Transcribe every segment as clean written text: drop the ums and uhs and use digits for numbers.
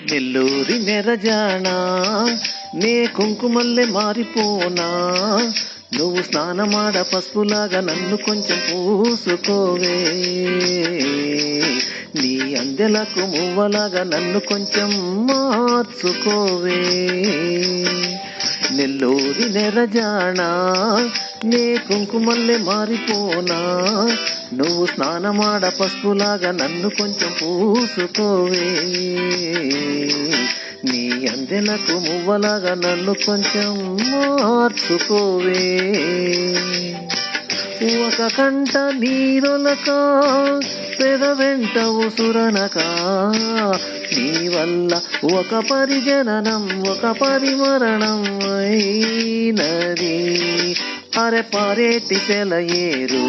నెల్లూరి నెరజానా నే కుంకుమల్లె మారిపోనా, నువ్వు స్నానమాడ పసుపులాగా నన్ను కొంచెం పూసుకోవే, నీ అందెలకు మువ్వలాగా నన్ను కొంచెం మార్చుకోవే. నెల్లూరి నెరజానా నే కుంకుమల్లె మారిపోనా, నువ్వు స్నానమాడ పసుపులాగా నన్ను కొంచెం పూసుకోవే, నీ అందెలకు మువ్వలాగా నన్ను కొంచెం మార్చుకోవే. ఒక కంట నీరొలక పెద వెంట ఉసురనక, నీ వల్ల ఒక పరిజననం ఒక పరిమరణం అయినది. అరె పారేటి సెలయేరు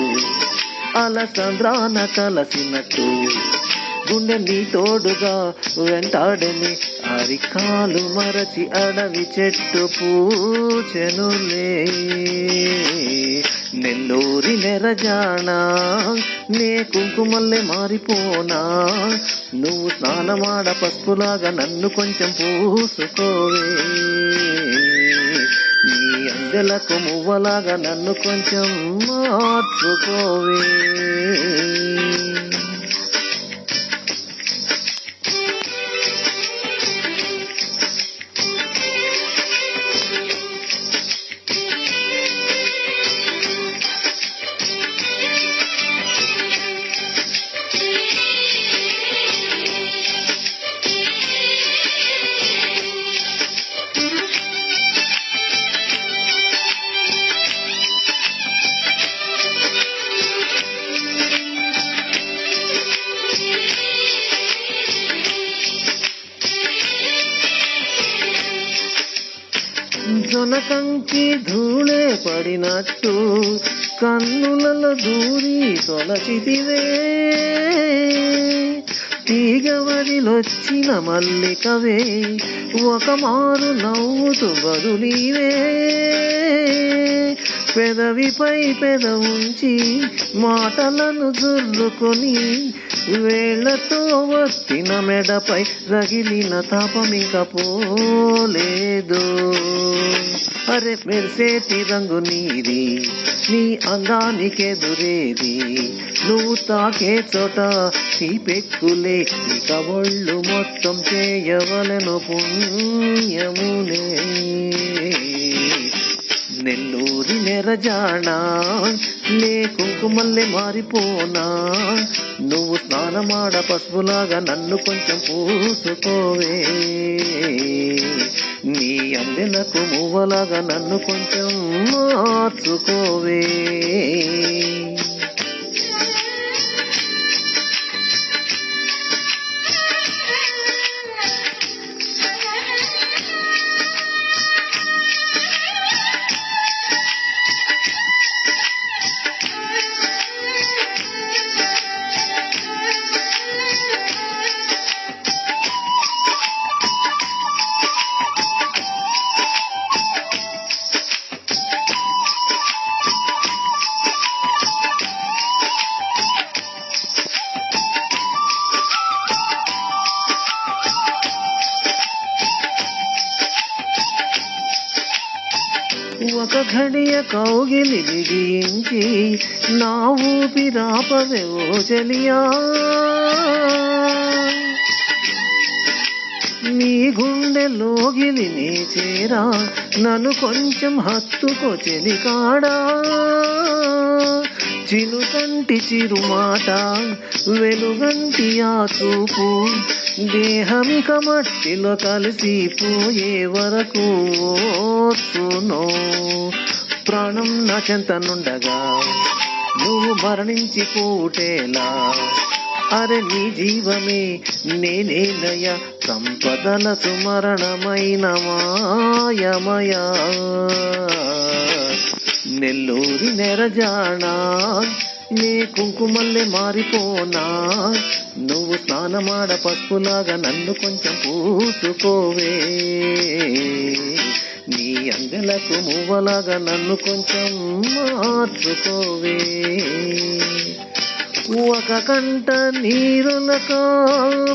అలసంద్రాన కలసినట్టు, గుండె నీ తోడుగా వెంటాడని అరికాలు మరచి అడవి చెట్టు పూచెనులే. నెల్లూరి నెరజానా నే కుంకుమల్లె మారిపోనా, నువ్వు స్నానమాడ పసుపులాగా నన్ను కొంచెం పూసుకోవే, నీ అందెలకు మువ్వలాగా నన్ను కొంచెం మార్చుకోవే. జొనకంకి ధూళే పడినట్టు కన్నులలో దూరి తొలచితివే, తీగవరిలొచ్చిన మల్లికవే ఒక మారు నవ్వుతూ బదులీవే, పెదవిపై పెదవుంచి మాటలను జుర్రుకొని వేళ్లతో వత్తిన మెడపై రగిలిన తాపమింక పోలేదు. అరే మెరిసేటి రంగు నీది, నీ అందానికెదురేది, నువ్వు తాకే చోట తీపెక్కులే, ఇక ఒళ్ళు మొత్తం చేయవలెను పుణ్యమునే. నెల్లూరి నెరజానా నే కుంకుమల్లె మారిపోనా, నువ్వు స్నానమాడ పసుపులాగా నన్ను కొంచెం పూసుకోవే, నీ అందెలకు మువ్వలాగా నన్ను కొంచెం మార్చుకోవే. ఒక ఘడియ కౌగిలి బిగించి నా ఊపిరాపవే ఓ చెలియా, నీ గుండెలోగిలి నే చేరా, నన్ను కొంచెం హత్తుకో చెలికాడా, చినుకంటి చిరుమాట వెలుగంటి ఆ చూపు, దేహమిక మట్టిలో కలిసిపోయే వరకు ఓర్చునో, ప్రాణం నా చెంతనుండగా నువ్వు మరణించిపోటేలా, అరే నీ జీవమే నేనేనయ, సంపదల సుమరణమైన మాయమయా. నెల్లూరి నెరజానా నే కుంకుమల్లె మారిపోనా, నువ్వు స్నానమాడ పసుపులాగా నన్ను కొంచెం పూసుకోవే, నీ అందెలకు మువ్వలాగా నన్ను కొంచెం మార్చుకోవే. ఒక కంట నీరులక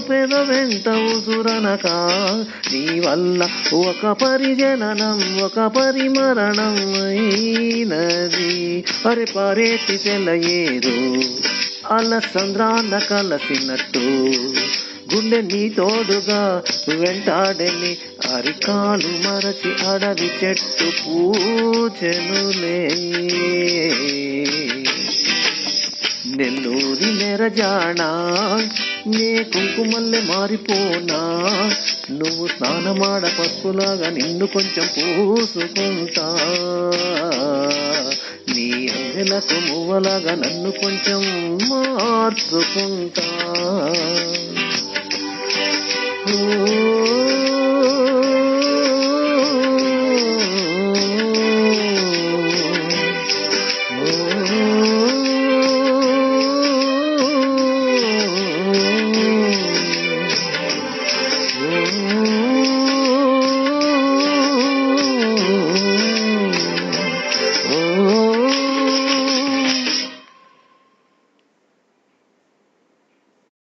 పెద వెంట ఉసురనక నీ వల్ల ఒక పరిజననం ఒక పరిమరణం అయినది. అరే పారేటి సెలయేరు అలసంద్రాన కలసినట్టు గుండె నీ తోడుగా వెంటాడని అరికాలు మరచి అడవి చెట్టు పూచెనులే. నెల్లూరి నెరజానా నే కుంకుమల్లె మారిపోనా నువ్వు స్నానమాడ పసుపులాగా నిన్ను కొంచెం పూసుకుంటా. నీ అందెలకు మువ్వలాగా నన్ను కొంచెం మార్చుకుంటా.